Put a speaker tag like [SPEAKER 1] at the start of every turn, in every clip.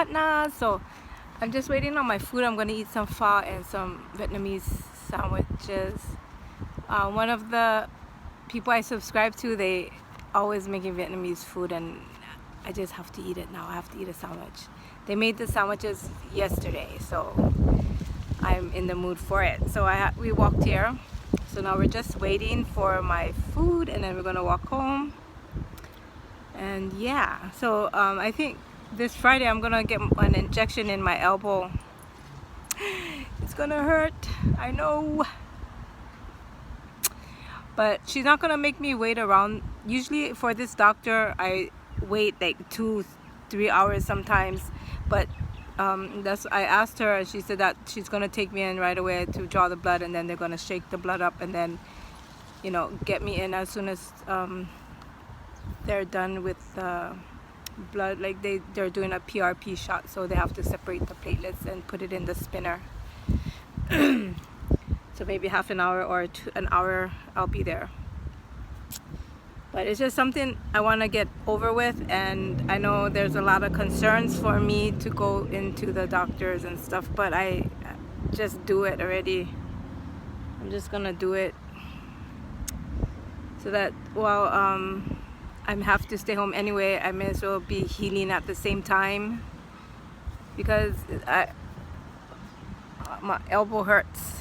[SPEAKER 1] Patna. So I'm just waiting on my food. I'm gonna eat some pho and some Vietnamese sandwiches. One of the people I subscribe to, they always making Vietnamese food, and I just have to eat it now. I have to eat a sandwich. They made the sandwiches yesterday, so I'm in the mood for it. So we walked here. So now we're just waiting for my food, and then we're gonna walk home. And yeah, so I think this Friday I'm gonna get an injection in my elbow. It's gonna hurt, I know. But she's not gonna make me wait around. Usually for this doctor, I wait like 2-3 hours sometimes. But I asked her, and she said that she's gonna take me in right away to draw the blood, and then they're gonna shake the blood up, and then, you know, get me in as soon as they're done with blood. Like they're doing a PRP shot, so they have to separate the platelets and put it in the spinner. So maybe half an hour or an hour I'll be there. But it's just something I want to get over with, and I know there's a lot of concerns for me to go into the doctors and stuff, but I just do it already. I'm just gonna do it so that while I have to stay home anyway, I may as well be healing at the same time, because my elbow hurts,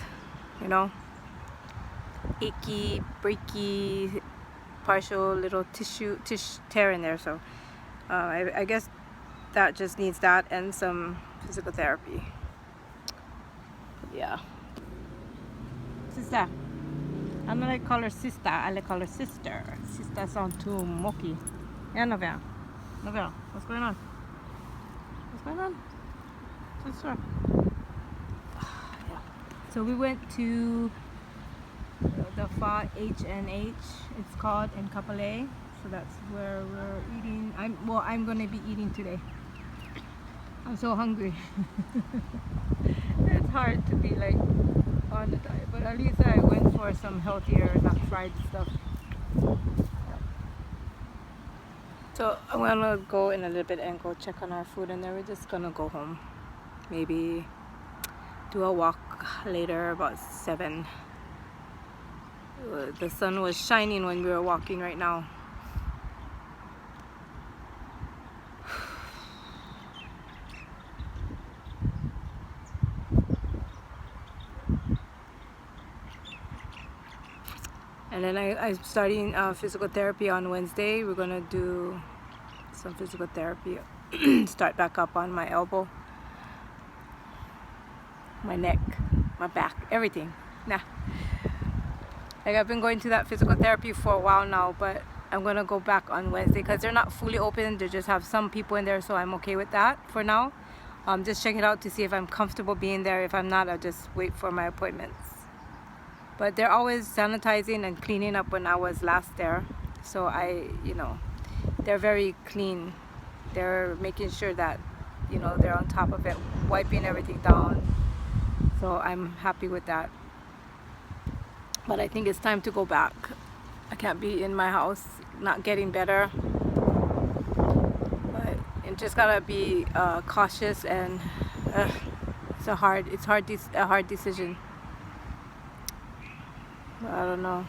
[SPEAKER 1] you know, achy, breaky, partial little tissue tear in there. So I guess that just needs that and some physical therapy. Yeah. Sister. I'm not like call her sister, I like call her sister. Sister sound too mocky. Yeah, Novella. Novella, what's going on? What's going on? Sister. Yeah. So we went to the Pho H&H, it's called, in Kapolei. So that's where we're eating. I'm gonna be eating today. I'm so hungry. It's hard to be like on the diet, but at least I went for some healthier, not fried stuff. So I'm gonna go in a little bit and go check on our food, and then we're just gonna go home. Maybe do a walk later about 7. The sun was shining when we were walking right now. And then I'm starting physical therapy on Wednesday. We're gonna do some physical therapy. Start back up on my elbow, my neck, my back, everything. Nah. Like I've been going to that physical therapy for a while now, but I'm gonna go back on Wednesday because they're not fully open. They just have some people in there, so I'm okay with that for now. Just check it out to see if I'm comfortable being there. If I'm not, I'll just wait for my appointments. But they're always sanitizing and cleaning up when I was last there. So you know, they're very clean. They're making sure that, you know, they're on top of it, wiping everything down. So I'm happy with that. But I think it's time to go back. I can't be in my house not getting better. But you just gotta be cautious, and it's a hard decision. I don't know.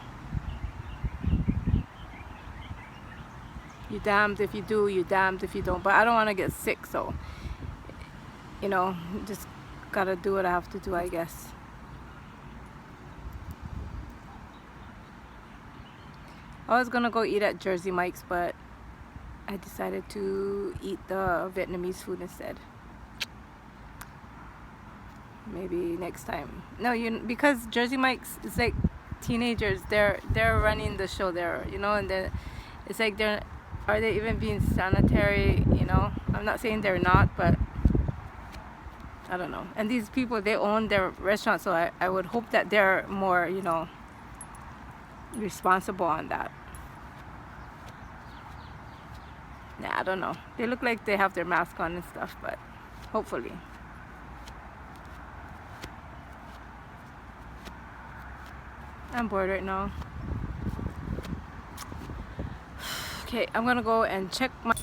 [SPEAKER 1] You're damned if you do, you're damned if you don't. But I don't want to get sick, so, you know, just gotta do what I have to do, I guess. I was gonna go eat at Jersey Mike's, but I decided to eat the Vietnamese food instead. Maybe next time. No, because Jersey Mike's is like teenagers. They're running the show there, you know, and then it's like are they even being sanitary? You know, I'm not saying they're not, but I don't know. And these people, they own their restaurant, so I would hope that they're more, you know, responsible on that. Nah, I don't know. They look like they have their mask on and stuff, but hopefully. I'm bored right now. Okay, I'm gonna go and check my...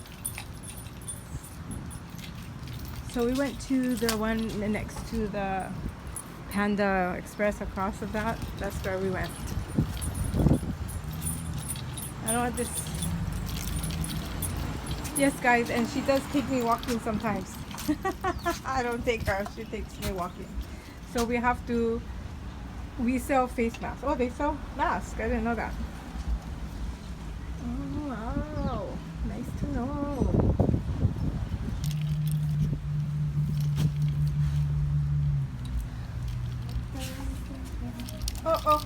[SPEAKER 1] So we went to the one next to the Panda Express across of that. That's where we went. I don't want this. Yes, guys, and she does take me walking sometimes. I don't take her, she takes me walking. So we sell face masks. Oh, they sell masks. I didn't know that. Oh, wow. Nice to know. Oh.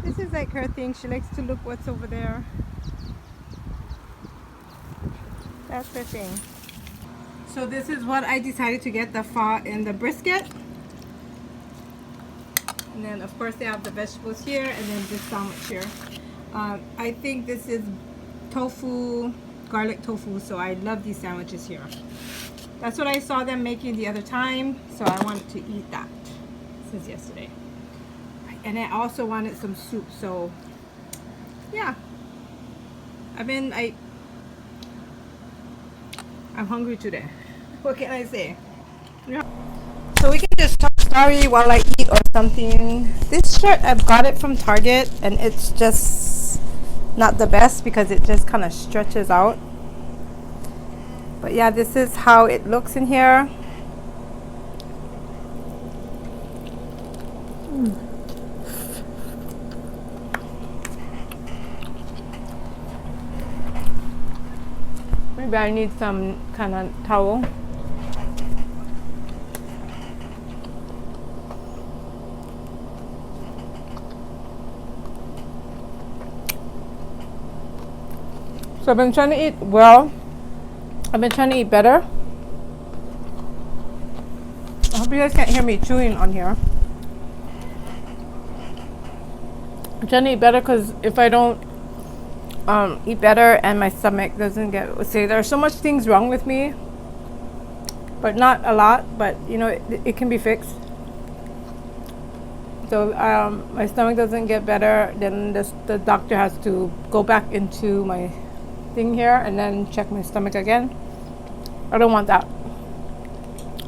[SPEAKER 1] This is like her thing. She likes to look what's over there. That's her thing. So this is what I decided to get, the pho and the brisket. And then of course they have the vegetables here and then this sandwich here. I think this is tofu, garlic tofu, so I love these sandwiches here. That's what I saw them making the other time, so I wanted to eat that since yesterday. And I also wanted some soup, so yeah. I'm hungry today. What can I say? Yeah. So we can just talk story while I eat or something. This shirt, I've got it from Target and it's just not the best because it just kind of stretches out. But yeah, this is how it looks in here. Maybe I need some kind of towel. So I've been trying to eat well. I've been trying to eat better. I hope you guys can't hear me chewing on here. I'm trying to eat better because if I don't eat better and my stomach doesn't get, see, there are so much things wrong with me, but not a lot, but you know, it can be fixed. So my stomach doesn't get better, then the doctor has to go back into my thing here and then check my stomach again. I don't want that.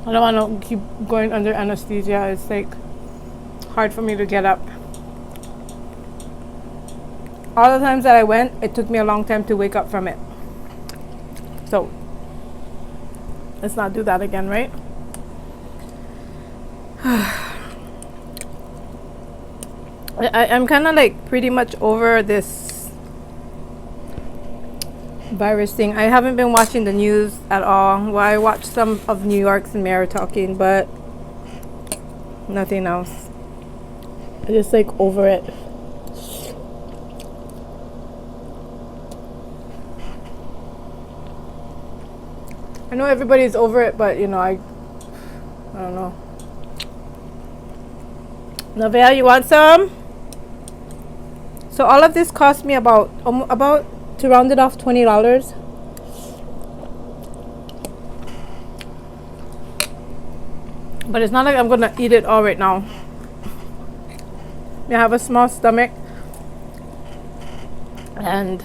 [SPEAKER 1] I don't want to keep going under anesthesia. It's like hard for me to get up. All the times that I went, it took me a long time to wake up from it. So let's not do that again, right? I'm kind of like pretty much over this virus thing. I haven't been watching the news at all. Well, I watched some of New York's mayor talking, but nothing else. I'm just like over it. I know everybody's over it, but you know, I don't know. Nevaeh, you want some? So all of this cost me about to round it off $20. But it's not like I'm gonna eat it all right now. I have a small stomach and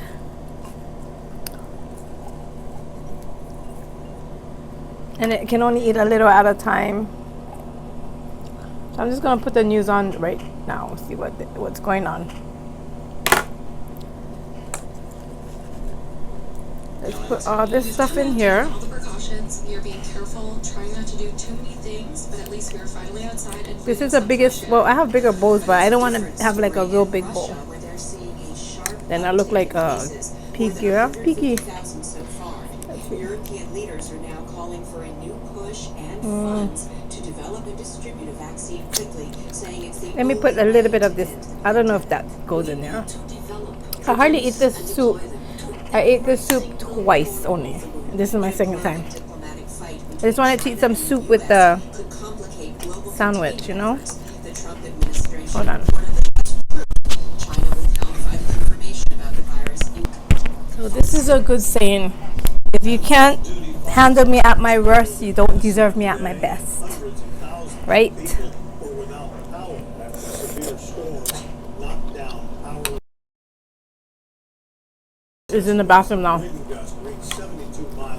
[SPEAKER 1] it can only eat a little at a time. So I'm just gonna put the news on right now, see what's going on. Let's put all this stuff in here.
[SPEAKER 2] All the precautions. You're being careful, trying not to do too many things, but at least we are finally outside. And
[SPEAKER 1] this is the biggest. Well, I have bigger bowls, but I don't want to have like a real big bowl. Then I look like a piggy.
[SPEAKER 2] European leaders are now calling for a new push and funds to develop and distribute a vaccine quickly, saying it's the
[SPEAKER 1] Let me put a little bit of this. I don't know if that goes in there. I hardly eat this soup. I ate this soup twice only. This is my second time. I just wanted to eat some soup with the sandwich, you know? Hold on. So this is a good saying. If you can't handle me at my worst, you don't deserve me at my best. Right? Is in the bathroom now.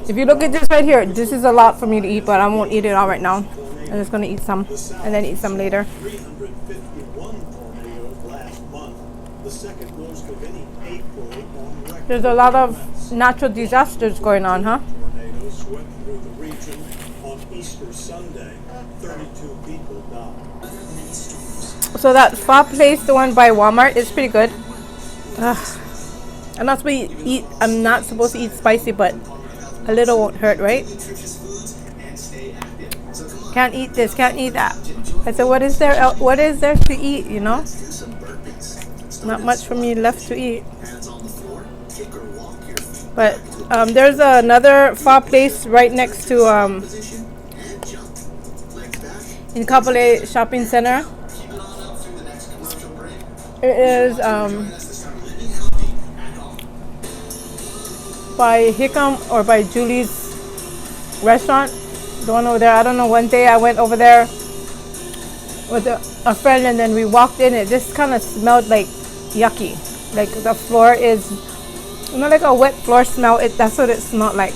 [SPEAKER 1] If you look at this right here, this is a lot for me to eat, but I won't eat it all right now. I'm just gonna eat some and then eat some later.
[SPEAKER 3] 351 tornadoes last month, the second most of any April on record.
[SPEAKER 1] There's a lot of natural disasters going on, huh?
[SPEAKER 3] Tornadoes swept through the region on Easter Sunday. 32 people died.
[SPEAKER 1] So that pho place, the one by Walmart, is pretty good. Ugh. I'm not supposed to eat. I'm not supposed to eat spicy, but a little won't hurt, right? Can't eat this. Can't eat that. I said, what is there? What is there to eat? You know, not much for me left to eat. But there's another pho place right next to in Kapolei shopping center. It is by Hickam or by Julie's restaurant, the one over there. I don't know. One day I went over there with a friend, and then we walked in. It just kind of smelled like yucky. Like the floor is, you know, like a wet floor smell. That's what it smelled like.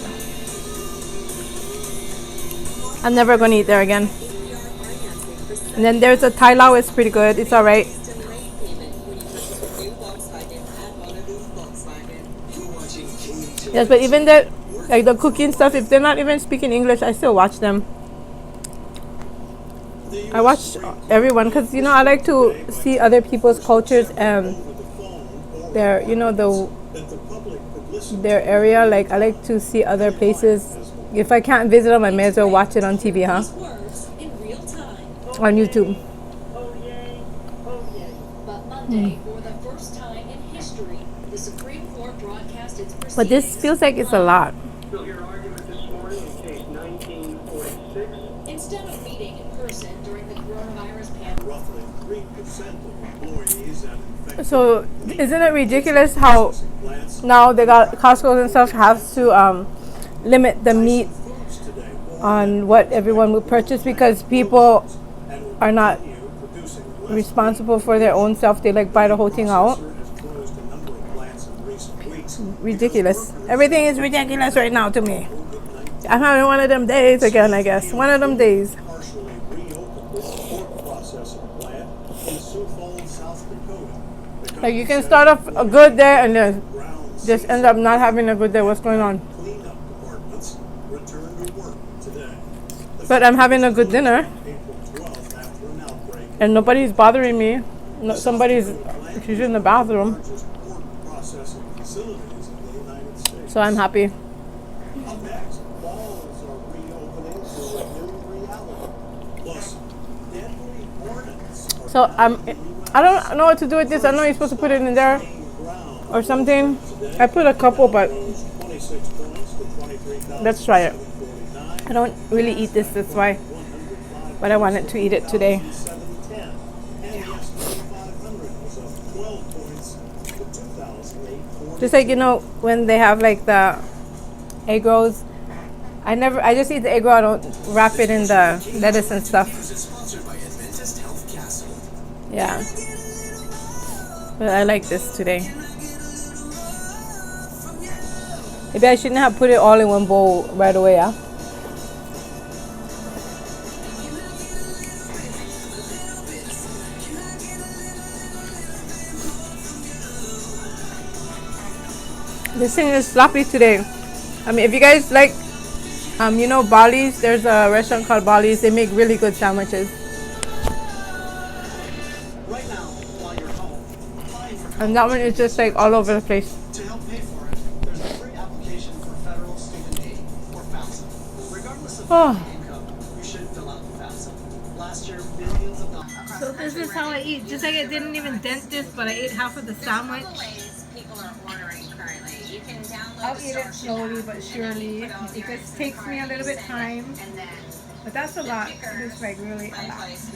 [SPEAKER 1] I'm never gonna eat there again. And then there's a Thai Lao. It's pretty good. It's all right. Yes, but even the like the cooking stuff, if they're not even speaking English, I still watch them. I watch everyone because, you know, I like to see other people's cultures and their, you know, their area. Like, I like to see other places. If I can't visit them, I may as well watch it on TV, huh? On YouTube.
[SPEAKER 4] But Monday, for the first time in history, the Supreme Court broadcast its proceedings.
[SPEAKER 1] But this feels like it's a lot.
[SPEAKER 3] You'll hear argument this morning in case 1946.
[SPEAKER 4] Instead of meeting in person during the coronavirus pandemic.
[SPEAKER 3] Roughly 3% of employees have infected.
[SPEAKER 1] So isn't it ridiculous how now they got Costco and stuff have to limit the meat on what everyone will purchase because people are not responsible for their own self. They like buy the whole thing out. Ridiculous. Everything is ridiculous right now to me. I'm having one of them days again, I guess. One of them days. Like, you can start off a good day and then just end up not having a good day. What's going on? But I'm having a good dinner. And nobody's bothering me. No, she's in the bathroom. So I'm happy. So I don't know what to do with this. I know you're supposed to put it in there or something. I put a couple, but let's try it. I don't really eat this, that's why. But I wanted to eat it today. Just like, you know, when they have like the egg rolls, I just eat the egg roll. I don't wrap it in the lettuce and stuff. Yeah. But I like this today. Maybe I shouldn't have put it all in one bowl right away, yeah? This thing is sloppy today. I mean, if you guys like, you know, Bali's, there's a restaurant called Bali's. They make really good sandwiches.
[SPEAKER 3] Right now, while you're home, applying for
[SPEAKER 1] And that one is just like all over the place.
[SPEAKER 3] to help pay for it, there's a free application for federal student aid, or FAFSA. Regardless of income, you should fill out the FAFSA. Last year, billions of dollars.
[SPEAKER 1] So this is how I eat. Just like I didn't even dent this, but I ate half of the sandwich.
[SPEAKER 5] People are ordering currently. You can download
[SPEAKER 1] I'll
[SPEAKER 5] the
[SPEAKER 1] eat it
[SPEAKER 5] store
[SPEAKER 1] slowly
[SPEAKER 5] app,
[SPEAKER 1] but
[SPEAKER 5] and then
[SPEAKER 1] surely.
[SPEAKER 5] you put all
[SPEAKER 1] It
[SPEAKER 5] your
[SPEAKER 1] just takes me a little bit
[SPEAKER 5] send it,
[SPEAKER 1] time.
[SPEAKER 5] and then
[SPEAKER 1] But that's a lot. It's like really a lot.
[SPEAKER 5] place.